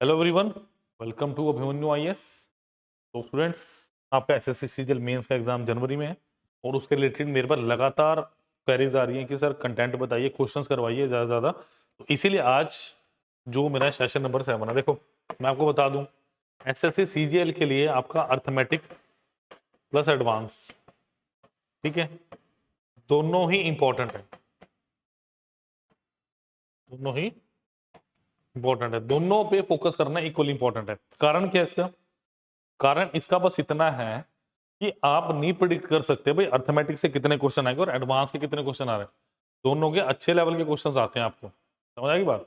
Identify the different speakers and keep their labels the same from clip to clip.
Speaker 1: Hello everyone, welcome to Abhimanyu IAS. तो students, आपका SSC CGL mains का एग्जाम जनवरी में है और उसके रिलेटेड मेरे पास लगातार क्वेरीज आ रही हैं कि सर कंटेंट बताइए, क्वेश्चंस करवाइए ज़्यादा से ज़्यादा। तो इसीलिए आज जो मेरा सेशन नंबर 7 है, देखो मैं आपको बता दूं, एसएससी सीजीएल के लिए आपका अर्थमेटिक प्लस एडवांस, ठीक है, दोनों ही इंपॉर्टेंट है, दोनों ही इंपॉर्टेंट है, दोनों पे फोकस करना इक्वली इंपॉर्टेंट है। कारण क्या है इसका? कारण इसका बस इतना है कि आप नहीं प्रिडिक्ट कर सकते भाई अर्थमेटिक से कितने क्वेश्चन आएंगे और एडवांस के कितने क्वेश्चन आ रहे हैं। दोनों के अच्छे लेवल के क्वेश्चंस आते हैं, आपको समझ आएगी बात।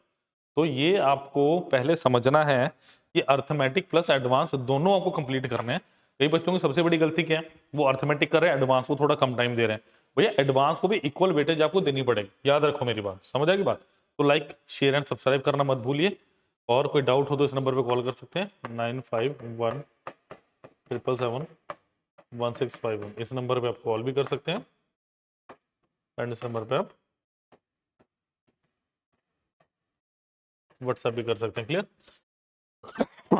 Speaker 1: तो ये आपको पहले समझना है कि अर्थमेटिक प्लस एडवांस दोनों आपको कंप्लीट करने हैं। कई बच्चों की सबसे बड़ी गलती क्या है, वो अर्थमेटिक कर रहे हैं, एडवांस को थोड़ा कम टाइम दे रहे हैं। भैया एडवांस को भी इक्वल वेटेज आपको देनी पड़ेगी, याद रखो मेरी बात, समझ आएगी बात। तो लाइक शेयर एंड सब्सक्राइब करना मत भूलिए, और कोई डाउट हो तो इस नंबर पे कॉल कर सकते हैं 9517771651। इस नंबर पे आप कॉल भी कर सकते हैं एंड इस नंबर पे आप व्हाट्सएप भी कर सकते हैं। क्लियर?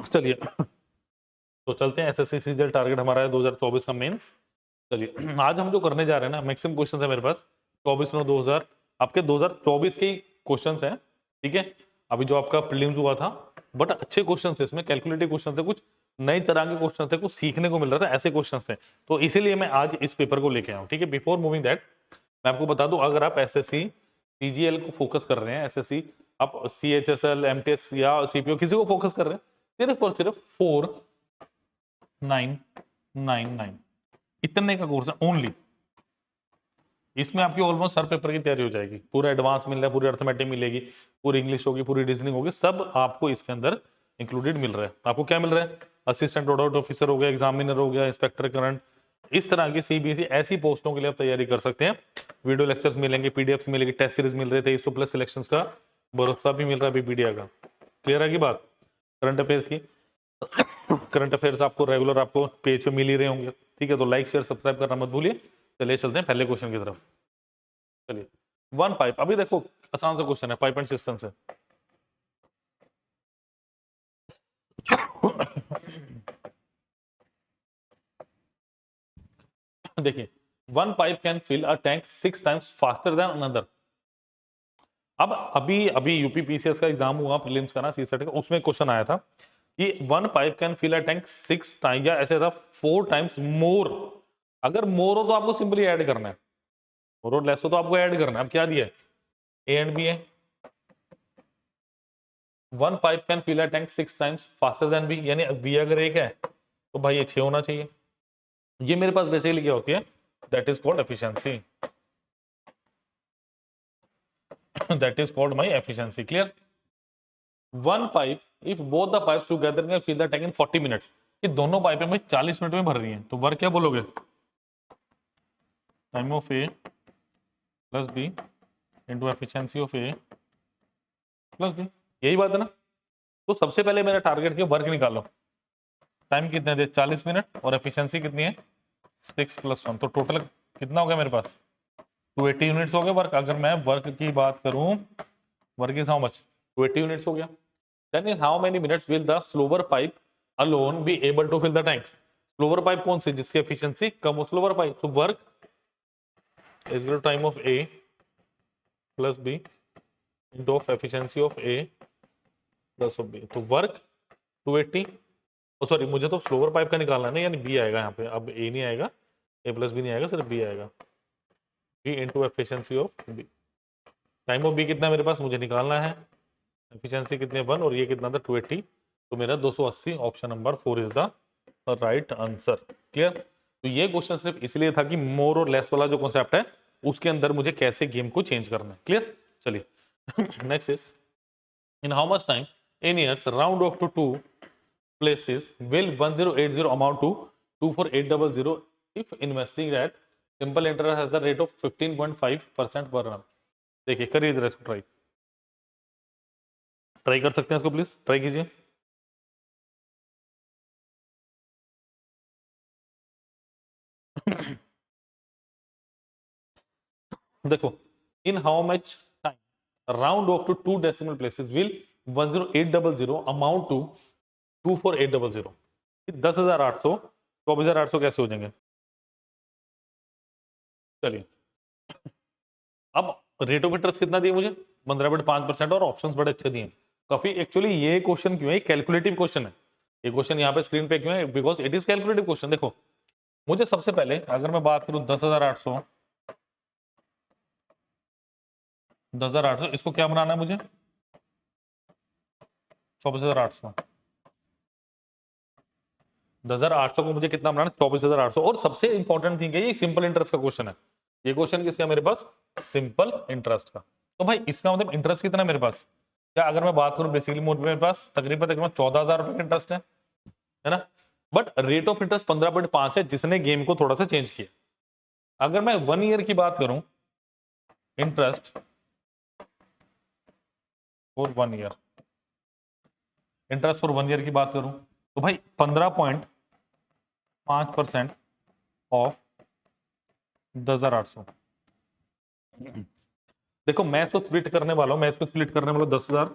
Speaker 1: चलिए तो चलते हैं। एसएससी सीजीएल टारगेट हमारा है 2024 का मेंस। चलिए आज हम जो करने जा रहे हैं ना, मैक्सिमम क्वेश्चंस है मेरे पास 24/9/2000, आपके 2024 के क्वेश्चंस हैं, ठीक है। अभी जो आपका प्रीलिम्स हुआ था, बट अच्छे क्वेश्चंस थे इसमें, कैलकुलेटिव क्वेश्चन थे, कुछ नई तरह के क्वेश्चन थे, कुछ सीखने को मिल रहा था, ऐसे क्वेश्चन थे। तो इसीलिए मैं आज इस पेपर को लेके आया हूं, ठीक है। बिफोर मूविंग दैट मैं आपको बता दूं, अगर आप एसएससी सीजीएल को फोकस कर रहे हैं, एसएससी आप सीएचएसएल एमटीएस या सीपीओ किसी को फोकस कर रहे हैं, सिर्फ और सिर्फ 4999 इतने का कोर्स है ओनली। इसमें आपकी ऑलमोस्ट हर पेपर की तैयारी हो जाएगी, पूरा एडवांस मिल रहा है, पूरी अर्थमेटिक मिलेगी, पूरी इंग्लिश होगी, पूरी रीजनिंग होगी, सब आपको इसके अंदर इंक्लूडेड मिल रहा है। आपको क्या मिल रहा है? असिस्टेंट ऑडिट ऑफिसर हो गया, एग्जामिनर हो गया, इंस्पेक्टर करंट, इस तरह की सीबीएसई ऐसी पोस्टों के लिए आप तैयारी कर सकते हैं। वीडियो लेक्चर्स मिलेंगे, पीडीएफ मिलेगी, टेस्ट सीरीज मिल रहे थे, 100+ सिलेक्शन का भरोसा भी मिल रहा है बीपीडीआई का। क्लियर है की बात? करंट अफेयर्स की करंट अफेयर्स आपको रेगुलर आपको पेज पे मिल ही रहे होंगे, ठीक है। तो लाइक शेयर सब्सक्राइब करना मत भूलिए। चलिए चलते हैं पहले क्वेश्चन की तरफ। चलिए, वन पाइप, अभी देखो आसान सा क्वेश्चन है, पाइप एंड सिस्टम से। देखिए, one pipe can fill a tank 6 times faster than another. अब अभी अभी यूपीपीसीएस का एग्जाम हुआ प्रीलिम्स का ना, सीसेट का, उसमें क्वेश्चन आया था कि one pipe can fill a tank 6 time, या ऐसे था 4 टाइम्स मोर। अगर मोर हो तो आपको सिंपली ऐड करना है, मोर और लेस हो तो आपको ऐड करना है। अब क्या दिया है? ए एंड बी है। One pipe can fill a tank 6 times faster than B, यानी बी अगर एक है तो भाई ये 6 होना चाहिए। ये मेरे पास बेसिकली क्या होती है, that is called efficiency, that is called my efficiency. Clear? One pipe if both the pipes together can fill the tank in 40 minutes, कि दोनों पाइपें भाई 40 मिनट में भर रही हैं, तो वर्क क्या बोलोगे? Time of A plus B into efficiency of A plus B, यही बात है ना। तो सबसे पहले मेरा टारगेट है वर्क निकालो। टाइम कितने दे? 40 मिनट, और एफिशिएंसी कितनी है? 6+1, तो टोटल कितना हो गया मेरे पास? 280 यूनिट्स हो गए वर्क। अगर मैं वर्क की बात करूं, work is how much? 280 units हो गया। Then in how many minutes will the slower pipe alone be able to fill the tank? Slower pipe कौन सी जिसकी एफिशिएंसी कम हो? Slower pipe. तो work is equal to time of A plus B into of efficiency of A plus of B. तो work 280, sorry मुझे तो slower pipe का निकालना है ना, यानी बी आएगा यहाँ पे। अब ए नहीं आएगा, ए प्लस बी नहीं आएगा, सिर्फ बी आएगा, B into efficiency of B. Time of B कितना मेरे पास मुझे निकालना है, एफिशिएंसी कितनी है 1, और ये कितना था 280, तो मेरा 280, option number 4 is the right answer. Clear? तो ये क्वेश्चन सिर्फ इसलिए था कि मोर और लेस वाला जो कॉन्सेप्ट है उसके अंदर मुझे कैसे गेम को चेंज करना है। क्लियर? चलिए next is, in how much time in years round off to 2 places will 1080 amount to 24800 if investing at simple interest has the rate of 15.5% per annum? देखिए करिए जरा इसको ट्राई, ट्राई कर सकते हैं इसको, प्लीज ट्राई कीजिए। देखो, in how much time round off to 2 decimal places will 10800 amount to 24800। 10,800 24,800 कैसे हो जाएंगे? चलिए, अब रेट ऑफ इंटरेस्ट कितना दिया मुझे? 15.5% और ऑप्शंस बड़े अच्छे दिए। काफी एक्चुअली ये क्वेश्चन क्यों है? कैलकुलेटिव क्वेश्चन है ये क्वेश्चन, यहाँ पे स्क्रीन पे क्यों है? Because it is calculative question. देखो, मुझे सबसे पहले अगर मैं बात करूं 10,800 इसको क्या बनाना है मुझे? 24,800। 10,800 को मुझे कितना बनाना? 24,800। और सबसे इंपॉर्टेंट थिंग है, ये सिंपल इंटरेस्ट का क्वेश्चन है। ये क्वेश्चन किसका मेरे पास? सिंपल इंटरेस्ट का। तो भाई इसका मतलब इंटरेस्ट कितना है मेरे पास? क्या अगर मैं बात करूं बेसिकली मेरे पास तकरीबन तकरीबन 14,000 रुपए का इंटरेस्ट है ना? बट रेट ऑफ इंटरेस्ट 15.5 है, जिसने गेम को थोड़ा सा चेंज किया। अगर मैं 1 ईयर की बात करूं, interest for 1 year, interest for 1 year की बात करूं तो भाई 15.5% ऑफ 10,800। देखो मैं इसको स्प्लिट करने वाला हूं, 10,000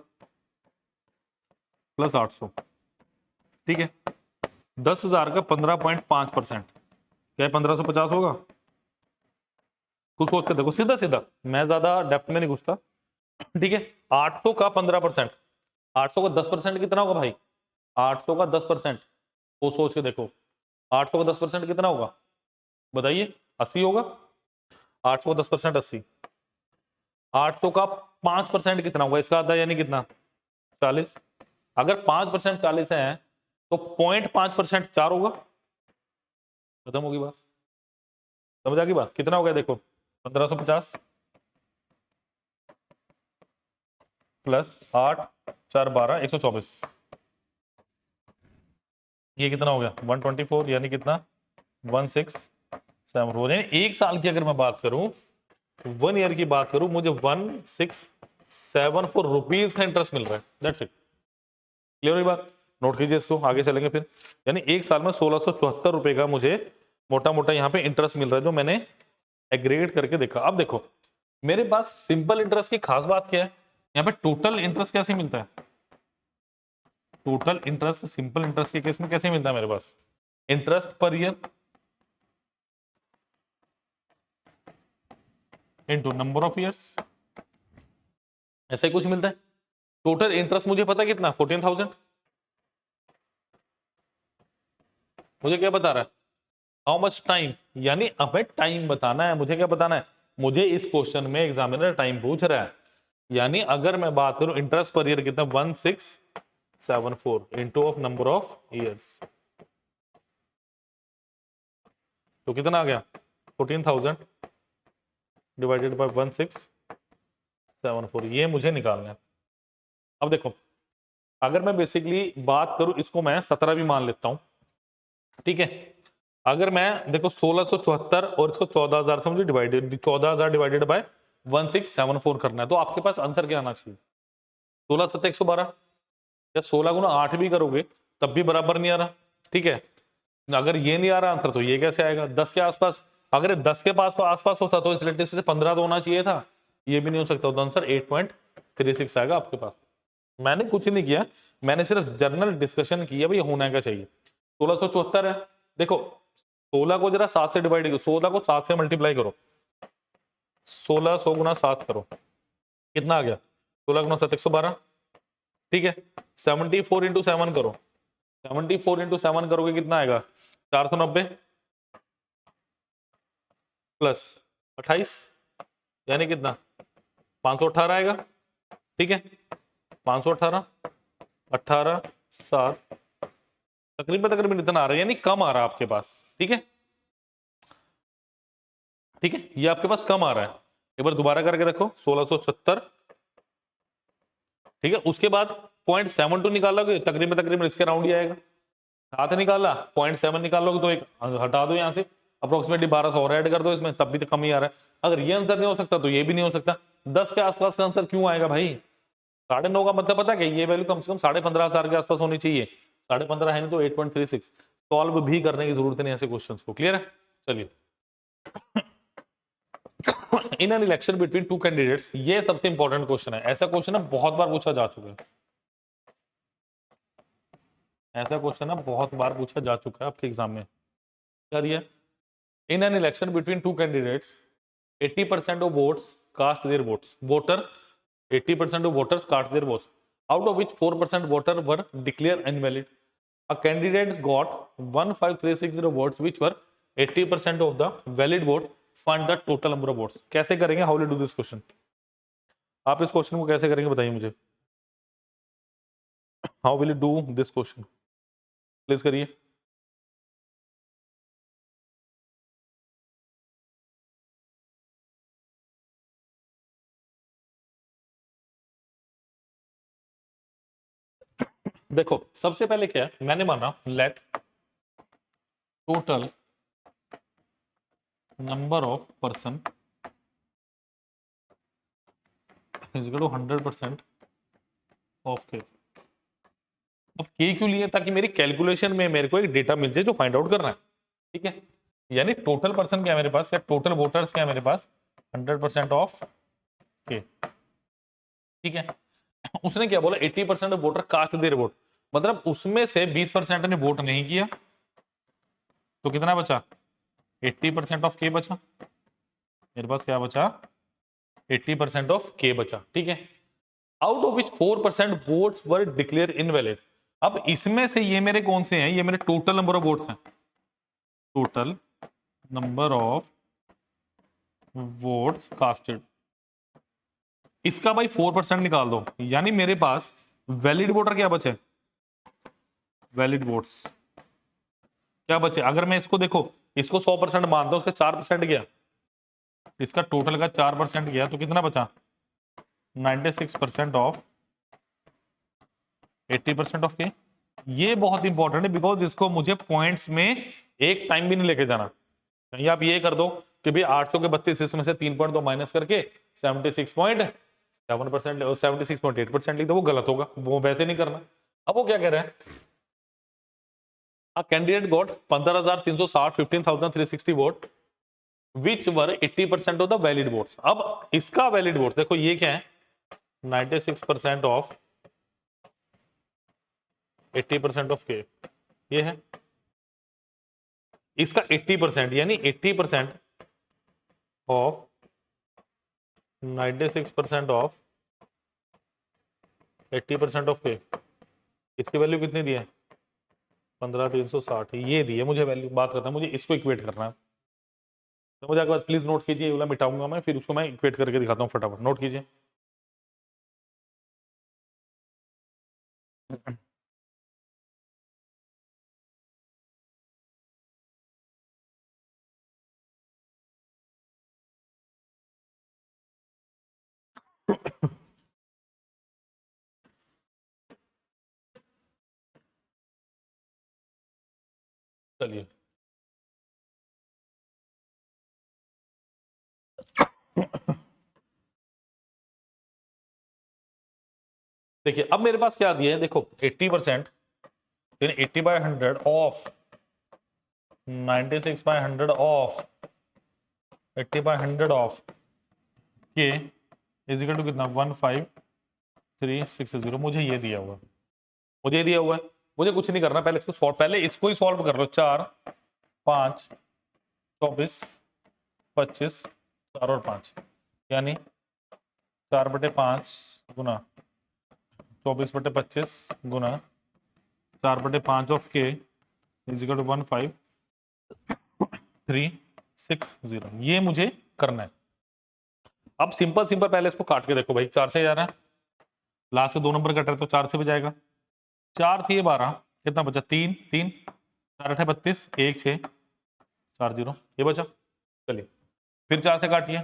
Speaker 1: प्लस 800। ठीक है, 10,000 का 15.5% क्या है? 1550 होगा। कुछ सोच कर देखो, सीधा सीधा, मैं ज्यादा डेप्थ में नहीं घुसता। ठीक है, 800 का 15%, 800 का 10% कितना होगा भाई? 800 का 10%, वो सोच के देखो, 800 का 10% कितना होगा बताइए? 80 होगा। 800 का 10% 80। 800 का 5% कितना होगा? इसका आधा यानी कितना? 40। अगर 5% 40 है तो 0.5% 4 होगा। खत्म होगी बात। समझ आ गई बात? कितना हो गया देखो, 1550 प्लस 8 4 12 124। ये कितना हो गया? 124 यानी कितना? 1674। यानी एक साल की अगर मैं बात करूं, 1 ईयर की बात करूं, मुझे 1674 रुपीज का इंटरेस्ट मिल रहा है। That's it. क्लियर हुई बात? नोट कीजिए इसको, आगे चलेंगे फिर। यानी एक साल में 1674 रुपए का मुझे मोटा मोटा यहाँ पे इंटरेस्ट मिल रहा है, जो मैंने एग्रीगेट करके देखा। अब देखो मेरे पास सिंपल इंटरेस्ट की खास बात क्या है? यहाँ पे टोटल इंटरेस्ट कैसे मिलता है? टोटल इंटरेस्ट सिंपल इंटरेस्ट के केस में कैसे मिलता है मेरे पास? इंटरेस्ट पर year into number of years, ऐसा ही कुछ मिलता है। टोटल इंटरेस्ट मुझे पता है कितना? 14,000। मुझे क्या बता रहा है? हाउ मच टाइम, यानी हमें टाइम बताना है। मुझे क्या बताना है? मुझे इस क्वेश्चन में एग्जामिनर टाइम पूछ रहा है। यानी अगर मैं बात करूं इंटरेस्ट पर ईयर कितना? 1674 into of number of years, तो कितना आ गया? 14,000 डिवाइडेड बाय 1674। ये मुझे निकालना है। अब देखो, अगर मैं बेसिकली बात करूं, इसको मैं 17 भी मान लेता हूं। ठीक है, अगर मैं देखो 1674 और इसको 14,000 से मुझे डिवाइडेड 14,000 डिवाइडेड बाय 1674 करना है, तो आपके पास आंसर क्या आना चाहिए? 16 7 112, या 16 गुना 8 भी करोगे तब भी बराबर नहीं आ रहा। ठीक है, अगर ये नहीं आ रहा आंसर तो ये कैसे आएगा? 10 के आसपास। अगर 10 के पास तो आसपास होता तो इस रिलेटिव से 15 तो होना चाहिए था, ये भी नहीं हो सकता, तो आंसर 8.36 आएगा आपके पास। मैंने कुछ नहीं किया, मैंने सिर्फ जनरल डिस्कशन किया भाई होना क्या चाहिए। 1674 है, देखो 16 को जरा 7 से डिवाइड करो, 16 को 7 से मल्टीप्लाई करो, 1600 गुना 7 करो, कितना आ गया? 16 गुना 7 112। ठीक है, 74 इंटू 7 करो, 74 इंटू 7 करोगे कितना आएगा? 490 प्लस 28 यानी कितना? 518 आएगा। ठीक है, 518 18 7 तकरीबन इतना आ रहा है, यानी कम आ रहा है आपके पास। ठीक है, ठीक है, ये आपके पास कम आ रहा है। एक बार दोबारा करके देखो, 1676। ठीक है, उसके बाद 0.72 निकालोगे, तकरीबन इसके राउंड ही आएगा। 7 निकाला, 0.7 निकालोगे तो एक हटा दो यहाँ से, अप्रोक्सीमेटली 1200 और ऐड कर दो इसमें, तब भी तो कम ही आ रहा है। अगर ये आंसर नहीं हो सकता तो ये भी नहीं हो सकता। 10 के आसपास का आंसर क्यों आएगा भाई? 9.5 का मतलब पता क्या? ये वैल्यू कम से कम 15,500 के आसपास होनी चाहिए। 15.5 है नहीं तो 8.36। सॉल्व भी करने की जरूरत नहीं ऐसे क्वेश्चन को। क्लियर है? चलिए, in an election between two candidates, ये सबसे इंपॉर्टेंट क्वेश्चन है। ऐसा क्वेश्चन है बहुत बार पूछा जा चुका है। ऐसा क्वेश्चन ना बहुत बार पूछा जा चुका है आपके एग्जाम में। क्या दिया? In an election between two candidates 80% of votes cast their votes. Voter 80% of voters cast their votes, out of which 4% voter were declared invalid. A candidate got 15360 votes, which were 80% of the valid votes. Find the total number of votes. कैसे करेंगे? How will you do this question? आप इस question को कैसे करेंगे बताइए मुझे। How will you do this question? Please करिए। देखो सबसे पहले क्या है, मैंने माना let total number of person is equal to 100% of K. अब के क्यों लिए? ताकि मेरी कैलकुलेशन में मेरे को एक डेटा मिल जाए जो फाइंड आउट करना है। ठीक है, यानी टोटल पर्सन क्या है मेरे पास, या टोटल वोटर्स क्या है मेरे पास, 100% ऑफ के। ठीक है, उसने क्या बोला, 80% of voter cast their vote, मतलब उसमें से 20% ने वोट नहीं किया, तो कितना बचा, 80% ऑफ के बचा। मेरे पास क्या बचा, 80% ऑफ के बचा। ठीक है, out of which 4% votes were declare invalid. अब इसमें से ये मेरे कौन से हैं, ये मेरे टोटल नंबर ऑफ वोट्स हैं, total number of votes casted. इसका भाई 4% निकाल दो, यानी मेरे पास वैलिड वोटर क्या बचे, वैलिड वोट्स क्या बचे। अगर मैं इसको देखो, इसको 100% मानता हूं, उसका 4% गया, इसका टोटल का 4% गया, तो कितना बचा, 96% ऑफ 80% ऑफ के। ये बहुत इंपॉर्टेंट है, बिकॉज इसको मुझे पॉइंट्स में एक टाइम भी नहीं लेके जाना। कहीं आप ये कर दो कि भाई 832 इसमें से 3 पॉइंट दो माइनस करके 76.7% 76.8% लिख दो, वो गलत होगा, वो वैसे नहीं करना। अब वो क्या कह रहे हैं, a candidate got 15,360 15,360 vote which were 80% of the valid votes. अब इसका वैलिड वोट देखो ये क्या है, 96% ऑफ 80% ऑफ के, ये है। इसका 80% यानी 80% ऑफ 96% ऑफ 80% ऑफ के, इसकी वैल्यू कितनी दी है, 15,360, ये दी है मुझे वैल्यू। बात करता है, मुझे इसको इक्वेट करना है, तो मुझे एक बार प्लीज नोट कीजिए, ये वाला मिटाऊंगा मैं, फिर उसको मैं इक्वेट करके दिखाता हूँ, फटाफट नोट कीजिए। चलिए देखिए, अब मेरे पास क्या दिया है, देखो 80% 80/100 ऑफ 96/100 ऑफ 80/100 ऑफ के इज इक्वल टू कितना, 15360। मुझे ये दिया हुआ है, मुझे ये दिया हुआ है, मुझे कुछ नहीं करना, पहले इसको सॉल्व, पहले इसको ही सॉल्व कर लो। 4 5 24 25 4 और 5, यानी 4/5 गुना 24/25 गुना 4/5 ऑफ के इज इक्वल टू 15360, ये मुझे करना है। अब सिंपल सिंपल पहले इसको काट के देखो भाई, 4 से जा रहा है, लास्ट से 2 नंबर कट रहा है, तो 4 से भी जाएगा। 4 थी 12, कितना बचा, 3 3 4 8 32 1 6 4 0, ये बचा। चलिए फिर 4 से काटिए,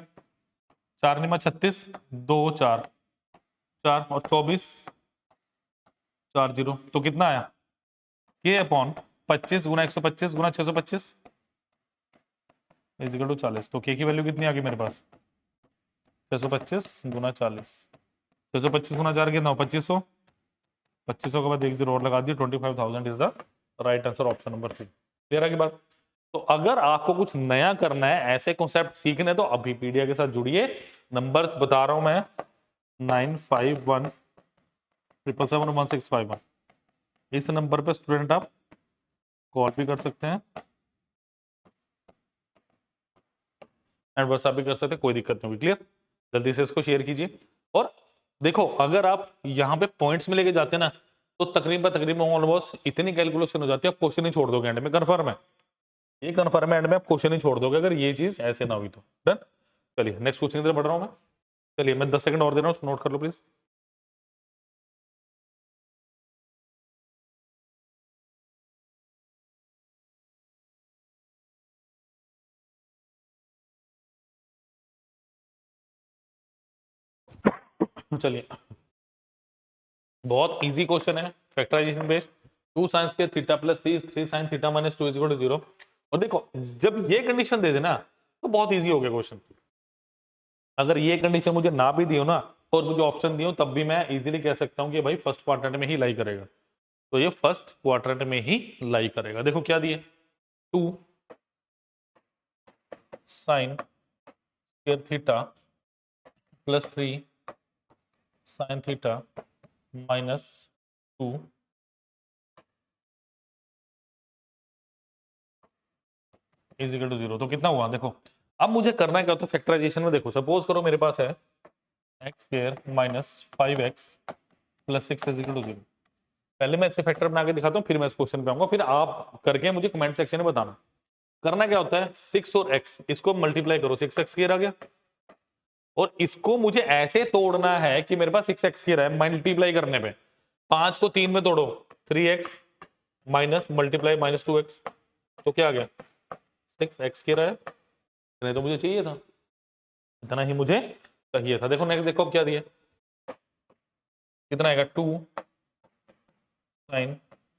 Speaker 1: 4 निमा 36 2 4 4 और 24 4 0, तो कितना आया, के अपॉन 25 गुना 125 गुना 625 इज इक्वल टू 40। तो के की वैल्यू कितनी आ गई मेरे पास, 625 गुना 40, 625 गुना 4 कितना, 2500, 2500 के बाद 1 0 और लगा दिया, 25,000 is the right answer, option number C. Clear है की बात। तो अगर आपको कुछ नया करना है, ऐसे कॉन्सेप्ट सीखने, तो अभी पीडिया के साथ जुड़िए। नंबर्स बता रहा हूं मैं, 951 777 1651 इस नंबर पे स्टूडेंट आप कॉल भी कर सकते हैं एंड व्हाट्सएप भी कर सकते हैं, कोई दिक्कत नहीं होगी। क्लियर? जल्दी से इसको शेयर कीजिए। और देखो अगर आप यहाँ पे पॉइंट्स में लेके जाते हैं ना तो तकरीबन ऑलमोस्ट इतनी कैलकुलेशन हो जाती है, आप क्वेश्चन ही छोड़ दोगे एंड में। कंफर्म है, ये कंफर्म है, एंड में आप क्वेश्चन ही छोड़ दोगे अगर ये चीज ऐसे ना हुई तो। डन? चलिए नेक्स्ट क्वेश्चन की तरफ बढ़ रहा हूं मैं। चलिए मैं 10 सेकंड और दे रहा हूँ, उसको नोट कर लो प्लीज। चलिए बहुत इजी क्वेश्चन है, factorisation based. 2 sine square theta plus 3 sine theta minus 2 is equal to 0। और देखो जब ये कंडीशन दे देना तो बहुत इजी हो गया क्वेश्चन। अगर ये कंडीशन मुझे ना भी दी हो ना और मुझे ऑप्शन दियो तब भी मैं इजीली कह सकता हूँ कि भाई फर्स्ट क्वाड्रेंट में ही लाई करेगा, तो ये फर्स्ट क्वाड्रेंट में ही लाई करेगा। देखो क्या दिए, 2 sine square theta plus 3 sine theta minus 2 is equal to 0। तो कितना हुआ देखो। अब मुझे करना है क्या, तो फैक्टराइजेशन में देखो सपोज करो मेरे पास है x square minus 5x plus 6 is equal to 0। पहले मैं इसे फैक्टर बना के दिखाता हूँ, फिर मैं इस क्वेश्चन पे आऊंगा, फिर आप करके मुझे कमेंट सेक्शन में बताना। करना क्या होता है, 6 और x इसको मल्टीप्लाई करो, 6x स्क्वायर आ गया। और इसको मुझे ऐसे तोड़ना है कि मेरे पास 6x स्क्वायर है, मल्टीप्लाई करने पे 5 को 3 में तोड़ो 3x minus multiply minus 2x, तो क्या आ गया 6x स्क्वायर है। नहीं तो मुझे चाहिए था, इतना ही मुझे चाहिए था। देखो नेक्स्ट देखो क्या दिया, कितना आएगा 2 साइन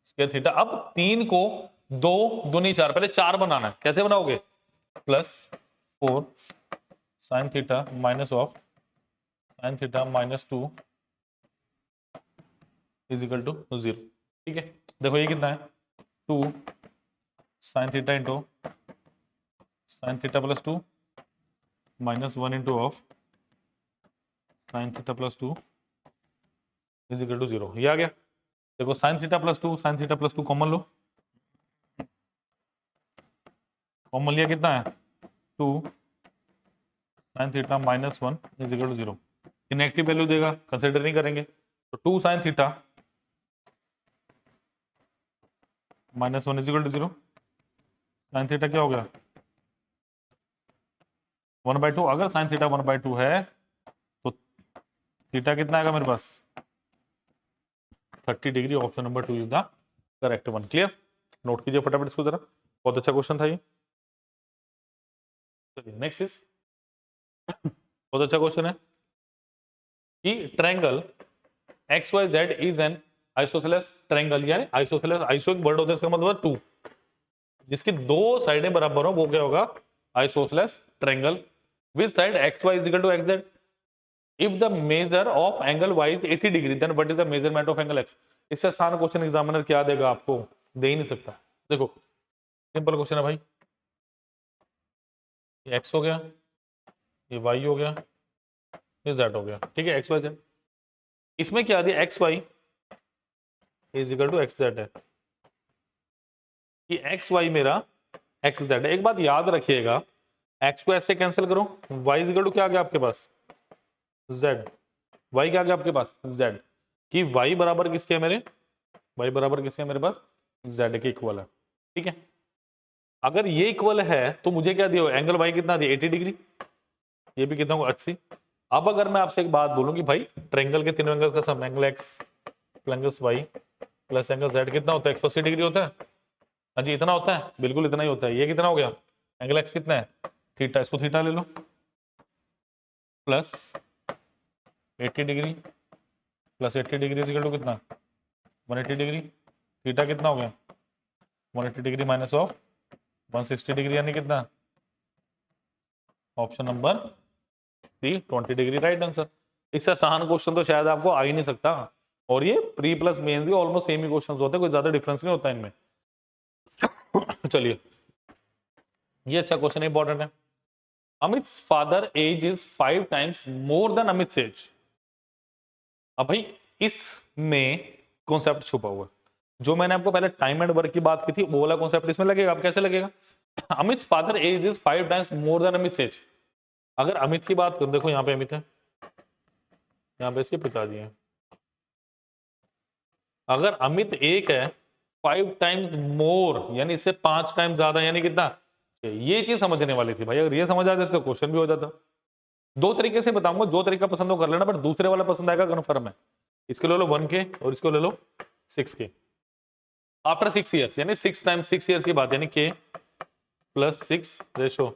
Speaker 1: स्क्वायर थीटा। अब 3 को 2 दूनी 4, पहले 4 बनाना है, कैसे बनाओगे, plus 4 sine theta minus of sine theta minus 2 is equal to 0। ठीक है, देखो ये कितना है 2 sine theta into sine theta plus 2 minus 1 into of sine theta plus 2 is equal to 0। ये आ गया। देखो sine theta plus 2 sine theta plus 2 कॉमन लो, कॉमन लिया कितना है 2 sine theta minus 1 is equal to 0। Inactive value देगा, कंसिडर नहीं करेंगे, तो 2 sine theta minus 1 is equal to 0। Sine theta क्या हो गया 1/2। अगर साइन थीटा 1/2 है तो थीटा कितना आएगा मेरे पास 30 degree. Option number 2 is the correct one. Clear? Note कीजिए फटाफट इसको जरा, बहुत अच्छा क्वेश्चन था ये। चलिए नेक्स्ट इज बहुत अच्छा क्वेश्चन है कि triangle X Y Z is an isosceles triangle, यानी आइसोसेलेस, आइसो एक वर्ड होता है, इसका मतलब 2, जिसकी 2 साइडें बराबर हो, वो क्या होगा isosceles triangle with side X Y is equal to X Z. If the measure of angle Y is 80 degree then what is the measurement of angle X. इससे आसान क्वेश्चन एग्जामिनर क्या देगा आपको, दे ही नहीं सकता। देखो सिंपल क्वेश्चन है भाई, ये एक्स हो गया, ये वाई हो गया, ये जेड हो गया। ठीक है, एक्स वाई जेड। इसमें क्या दिया X Y is equal to X Z है, कि एक्स वाई मेरा एक्स जेड है। एक बात याद रखिएगा, एक्स को ऐसे कैंसिल करो, वाई इज इक्वल टू क्या आ गया आपके पास जेड, वाई क्या आ गया आपके पास जेड, कि वाई बराबर किसके है मेरे, वाई बराबर किसके है मेरे पास जेड के इक्वल है। ठीक है, अगर ये इक्वल है तो मुझे क्या दिया एंगल वाई कितना दिया 80 डिग्री, ये भी कितना होगा 80। अब अगर मैं आपसे एक बात बोलूं कि भाई ट्रायंगल के तीनों एंगल्स का sum angle X plus Y plus angle Z कितना होता है 180 डिग्री होता है। हाँ जी इतना होता है, बिल्कुल इतना ही होता है। ये कितना हो गया एंगल एक्स कितना है थीटा, इसको थीटा ले लो, plus 80 degree plus 80 degree is equal to कितना 180 डिग्री। थीटा कितना हो गया 180 डिग्री माइनस ऑफ 160 डिग्री, यानी कितना option number C 20 degree right answer. इससे आसान क्वेश्चन तो शायद आपको आ ही नहीं सकता, और ये प्री प्लस मेंस भी ऑलमोस्ट सेम ही क्वेश्चंस होते हैं, कोई ज्यादा डिफरेंस नहीं होता इनमें। चलिए ये अच्छा क्वेश्चन इंपॉर्टेंट है। Amit's father age is 5 times more than Amit's age. अब भाई इसमें कॉन्सेप्ट छुपा हुआ है, जो मैंने आपको पहले टाइम एंड वर्क की बात की थी वो वाला कॉन्सेप्ट इसमें लगेगा। अब कैसे लगेगा? Amit father age is 5 times more than Amit age. अगर अमित की बात करूं, देखो यहाँ पे अमित है, यहाँ पे इसके पिताजी हैं। अगर अमित एक है 5 टाइम्स मोर यानी इससे 5 टाइम ज्यादा, यानी कितना? ये चीज समझने वाली थी भाई। अगर ये समझ आ जाती तो क्वेश्चन भी हो जाता। दो तरीके से बताऊंगा, जो तरीका पसंद हो कर लेना, बट दूसरे वाला पसंद आएगा कन्फर्म है। इसके ले लो 1 के और इसको ले लो 6 के। आफ्टर 6 ईयर्स यानी 6 टाइम्स 6 ईयर्स की बात, यानी के plus 6 ratio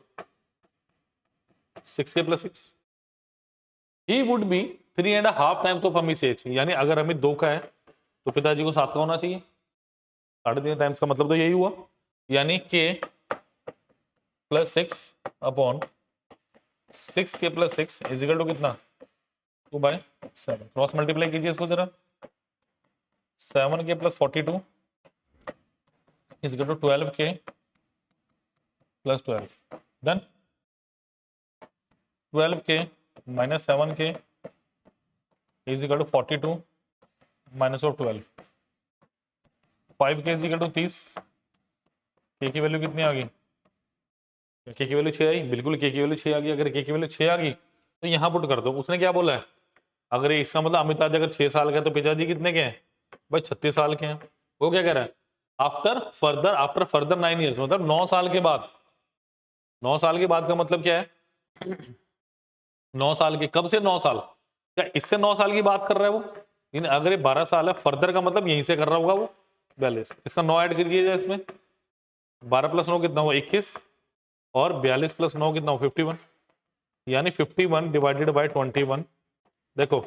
Speaker 1: 6 K plus 6, he would be 3.5 times of Amit age. यानी अगर अमित 2 का है तो पिताजी को 7 का होना चाहिए। 3.5 टाइम्स का मतलब तो यही हुआ, यानी के plus 6 upon 6 K plus 6 is equal to कितना? 2/7। क्रॉस मल्टीप्लाई कीजिए इसको जरा। 7 के प्लस 42 इज इक्वल टू 12 के प्लस 12। डन। 12 के minus 7 K is equal to 42 minus of 12। 5 के इज इक्वल टू 30। के की वैल्यू कितनी आ गई? के की वैल्यू 6 आई। बिल्कुल के की वैल्यू 6 आ गई। अगर के की वैल्यू 6 आ गई तो यहाँ पुट कर दो। उसने क्या बोला है? अगर इसका मतलब अमिताभ अगर 6 साल का है तो पिताजी कितने के हैं भाई? 36 साल के हैं। वो क्या कह रहा है? आफ्टर फर्दर 9 ईयर्स, मतलब 9 साल के बाद। 9 साल के बाद का मतलब क्या है? 9 साल के, कब से 9 साल? क्या इससे 9 साल की बात कर रहा है वो? अगर ये 12 साल है, फर्दर का मतलब यहीं से कर रहा होगा वो 42। इसका 9 ऐड करिए इसमें। 12 प्लस 9 कितना हुआ? 21। और 42 प्लस 9 कितना हुआ? 51। यानी 51 डिवाइडेड बाई 21। देखो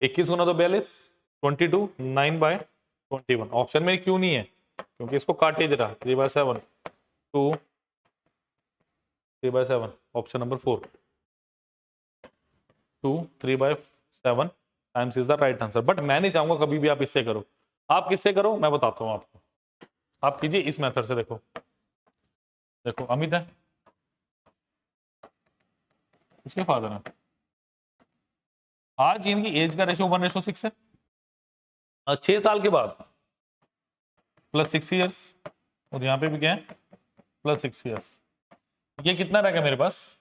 Speaker 1: 21 गुना तो 42, 22, 9/21। ऑप्शन में क्यों नहीं है? क्योंकि इसको काटे जरा। 3/7 2 3/7 option number 4। 2 3/7 times is the right answer. But मैं नहीं चाहूंगा कभी भी आप इससे करो। आप किससे करो मैं बताता हूं आपको। आप कीजिए इस मेथड से। देखो देखो अमित है, इसके फादर है। आज इनकी एज का रेशियो 1:6 है। 6 साल के बाद प्लस 6 ईयर्स, और यहाँ पे भी क्या है? Plus 6 years. ये कितना रहेगा मेरे पास?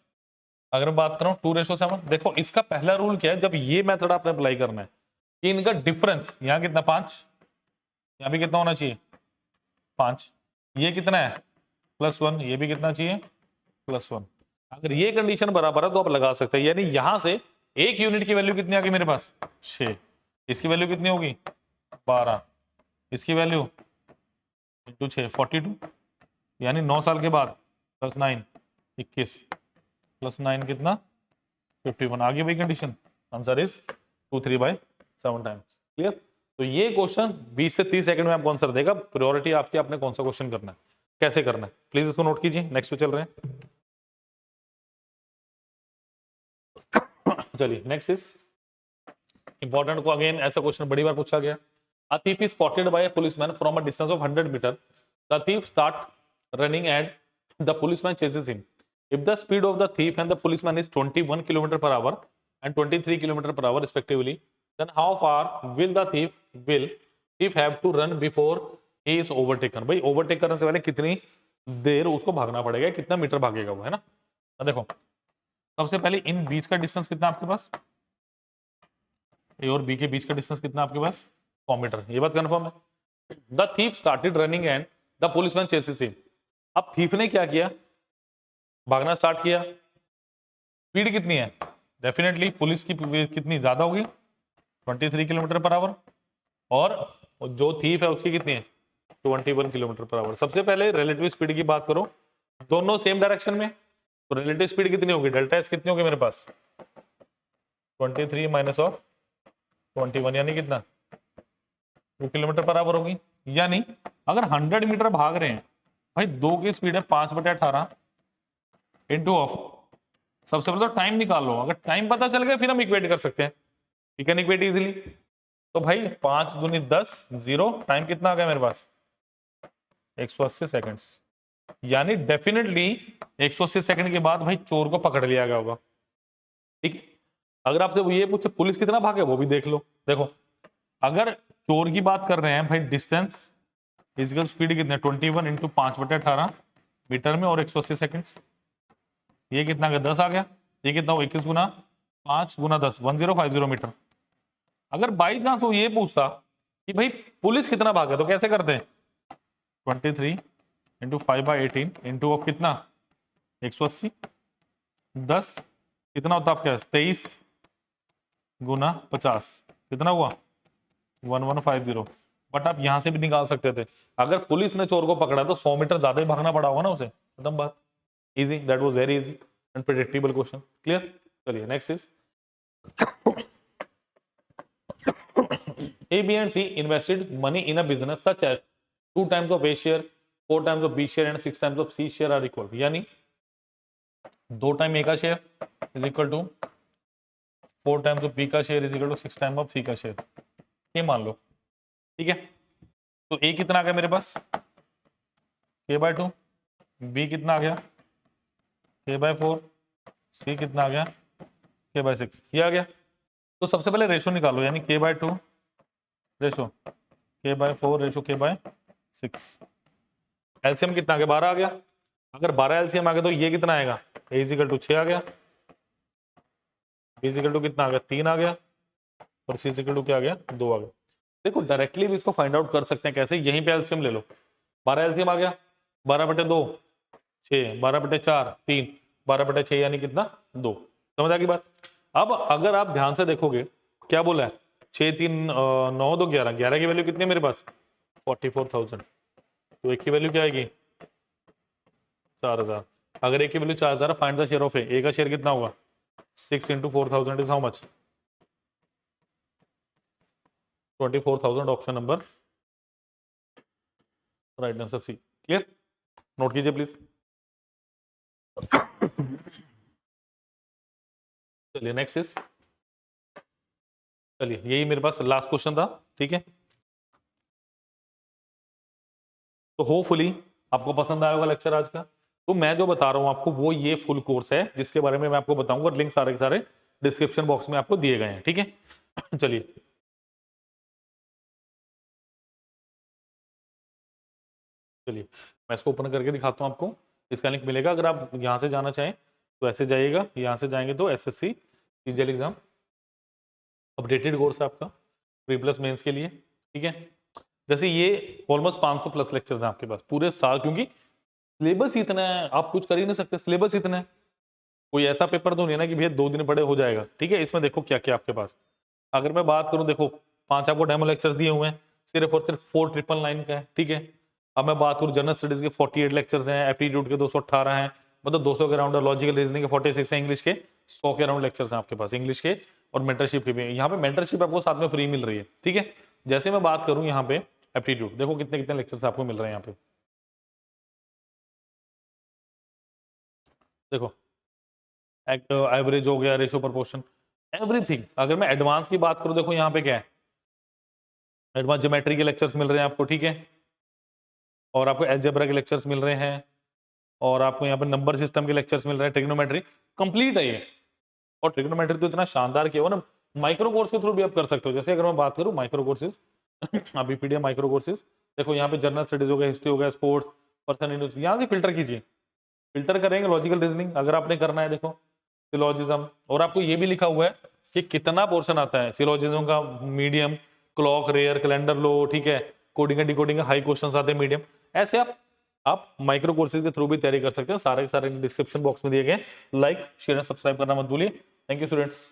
Speaker 1: अगर मैं बात करूं 2:7। देखो इसका पहला रूल क्या है जब ये मेथड आपने अप्लाई करना है कि इनका डिफरेंस यहाँ कितना? 5। यहाँ भी कितना होना चाहिए? 5। ये कितना है? +1। ये भी कितना चाहिए? +1। अगर ये कंडीशन बराबर है तो आप लगा सकते हैं। यानी यहां से एक यूनिट की वैल्यू कितनी आ गई मेरे पास? 6। इसकी वैल्यू कितनी होगी? 12। इसकी वैल्यू इंटू 6 42। यानी 9 साल के बाद +9 21 +9 कितना? 51। आगे वही condition. Answer is 2 3/7 times. Clear? तो ये क्वेश्चन 20 से 30 सेकंड में आपको आंसर देगा। प्रायोरिटी आपकी, आपने कौन सा क्वेश्चन करना है, कैसे करना है, प्लीज इसको नोट कीजिए। नेक्स्ट पे चल रहे हैं। चलिए नेक्स्ट इज इंपॉर्टेंट को अगेन ऐसा क्वेश्चन बड़ी बार पूछा गया। A thief is spotted by a policeman from a distance of 100 meter. The thief start running and the policeman chases him. If the speed of the thief and the policeman is 21 km per hour and 23 km per hour respectively, then how far will the thief have to run before he is overtaken? भाई overtake करने से पहले कितनी देर उसको भागना पड़ेगा, कितना metre भागेगा वो, है ना? देखो सबसे पहले इन बीच का डिस्टेंस कितना आपके पास? ए और बी के बीच का डिस्टेंस कितना आपके पास? 100 मीटर। ये बात कंफर्म है। The thief started running and the policeman chases him. अब थीफ ने क्या किया? भागना स्टार्ट किया। स्पीड कितनी है? डेफिनेटली पुलिस की कितनी ज्यादा होगी? 23 किलोमीटर पर आवर। और जो थीफ है उसकी कितनी है? 21 किलोमीटर पर आवर। सबसे पहले रिलेटिव स्पीड की बात करो, दोनों सेम डायरेक्शन में, तो रिलेटिव स्पीड कितनी होगी? डेल्टा एस कितनी होगी मेरे पास? 23 माइनस ऑफ 21 यानी कितना? 2 किलोमीटर पर आवर होगी। यानी अगर 100 मीटर भाग रहे हैं भाई, 2 की स्पीड है 5/18 इंटू ऑफ। सबसे पहले तो टाइम निकाल लो। अगर टाइम पता चल गया फिर हम इक्वेट कर सकते हैं। You can equate easily. तो भाई 5 दूनी 10 0। टाइम कितना आ गया मेरे पास? 180 सेकंड्स। यानी डेफिनेटली 180 सेकंड के बाद भाई चोर को पकड़ लिया गया होगा। ठीक है। अगर आपसे वो ये पूछे पुलिस कितना भागे वो भी देख लो। देखो अगर चोर की बात कर रहे हैं भाई, डिस्टेंस फिजिकल स्पीड कितने 21 इंटू 5/18 मीटर में और 180 सेकेंड्स, ये कितना का 10 आ गया। ये कितना हो 21 गुना 5 गुना 10 1050 मीटर। अगर बाई चांस वो ये पूछता कि भाई पुलिस कितना भागा तो कैसे करते हैं 23 इंटू 5/18 इंटू ऑफ कितना 180 10 कितना होता आपके पास 23 गुना 50 कितना हुआ 1150। बट आप यहां से भी निकाल सकते थे। अगर पुलिस ने चोर को पकड़ा तो 100 मीटर ज्यादा ही भागना पड़ा होगा ना उसे, खत्म बात। Easy, that was very easy and predictable question. Clear. चलिए next is A, B and C invested money in a business such as 2 times of A share, 4 times of B share and 6 times of C share are equal। यानी 2 time A का share is equal to 4 times of B का share is equal to 6 time of C का share, ये मान लो। ठीक है, तो A कितना आ गया मेरे पास K/2, B कितना आ गया K/4, C कितना आ गया K/6, ये आ गया। तो सबसे पहले रेशो निकालो, यानी K/2 ratio K/4 ratio K/6। LCM कितना आ गया 12 आ गया। अगर 12 एलसीएम आ गया तो ये कितना आएगा A = 6 आ गया, B = कितना आ गया 3 आ गया और C = क्या आ गया 2 आ गया। देखो डायरेक्टली भी इसको फाइंड आउट कर सकते हैं कैसे, यहीं पे एलसीएम ले लो। 12 एलसीएम आ गया 12/2 6, 12/4 3, 12/6 यानी कितना 2। समझ आ गई बात। अब अगर आप ध्यान से देखोगे क्या बोला है 6 3 9 2 11, 11 की वैल्यू कितनी है मेरे पास 44,000, तो एक की वैल्यू क्या आएगी 4000। अगर एक की value 4000, find the share of a का शेयर कितना होगा 6 into 4000 is how much 24,000। Option number right answer c. Clear, note कीजिए प्लीज। चलिए नेक्स्ट इज, चलिए यही मेरे पास लास्ट क्वेश्चन था। ठीक है, तो होपफुली आपको पसंद आया होगा लेक्चर आज का। तो मैं जो बता रहा हूं आपको वो ये फुल कोर्स है जिसके बारे में मैं आपको बताऊंगा, लिंक सारे के सारे डिस्क्रिप्शन बॉक्स में आपको दिए गए हैं। ठीक है, चलिए चलिए मैं इसको ओपन करके दिखाता हूं आपको। इसका लिंक मिलेगा, अगर आप यहां से जाना चाहें तो ऐसे जाइएगा, यहां से जाएंगे तो SSC CGL exam updated course है आपका प्री+ मेंस के लिए। ठीक है, जैसे ये ऑलमोस्ट 500+ लेक्चर्स हैं आपके पास पूरे साल, क्योंकि सिलेबस ही इतना है, आप कुछ कर ही नहीं सकते, सिलेबस इतना है। कोई ऐसा पेपर तो नहीं है ना कि भैया 2 दिन पढ़े हो जाएगा। ठीक है, इसमें देखो क्या क्या आपके पास, अगर मैं बात करूं देखो 5 आपको डेमो लेक्चर्स दिए हुए हैं, सिर्फ और सिर्फ 4999 का है। ठीक है, अब मैं बात करूं जनरल स्टडीज के 48 लेक्चर्स हैं, एप्टीट्यूड के 218 हैं, मतलब 200 के अराउंड, लॉजिकल रीजनिंग के 46 है, इंग्लिश के 100 के अराउंड लेक्चर्स हैं आपके पास, इंग्लिश के और मेंटरशिप के भी। यहाँ पे मेंटरशिप आपको साथ में फ्री मिल रही है। ठीक है, जैसे मैं बात करूं यहाँ पे एप्टीट्यूड, देखो कितने कितने लेक्चर्स आपको मिल रहे हैं यहाँ पे। देखो एवरेज हो गया, रेशियो प्रोपोर्शन, एवरीथिंग। अगर मैं एडवांस की बात करूं देखो यहाँ पे क्या है, एडवांस ज्योमेट्री के लेक्चर्स मिल रहे हैं आपको। ठीक है, और आपको अलजेब्रा के लेक्चर्स मिल रहे हैं, और आपको यहाँ पे नंबर सिस्टम के लेक्चर्स मिल रहे हैं, ट्रिग्नोमेट्री कंप्लीट है ये। और ट्रिग्नोमेट्री तो इतना शानदार किया हुआ ना, माइक्रो कोर्स के थ्रू भी आप कर सकते हो। जैसे अगर मैं बात करूँ माइक्रो कोर्सेज अभी पीडीएफ माइक्रो कोर्सेज, देखो यहाँ पे जनरल स्टडीज हो गया, हिस्ट्री हो गया, स्पोर्ट्स, पर्सन इंडस्ट्री, यहाँ से फिल्टर कीजिए, फिल्टर करेंगे लॉजिकल रीजनिंग अगर आपने करना है। देखो सिलोजिज्म, और आपको ये भी लिखा हुआ है कि कितना पोर्शन आता है सिलोजिज्म का, मीडियम, क्लॉक, रेयर, कैलेंडर लो। ठीक है, coding and decoding high questions आते हैं मीडियम। ऐसे आप माइक्रो कोर्सेज के थ्रू भी तैयारी कर सकते हैं, सारे के सारे डिस्क्रिप्शन बॉक्स में दिए गए। लाइक शेयर एंड सब्सक्राइब करना मत भूलिए। Thank you students.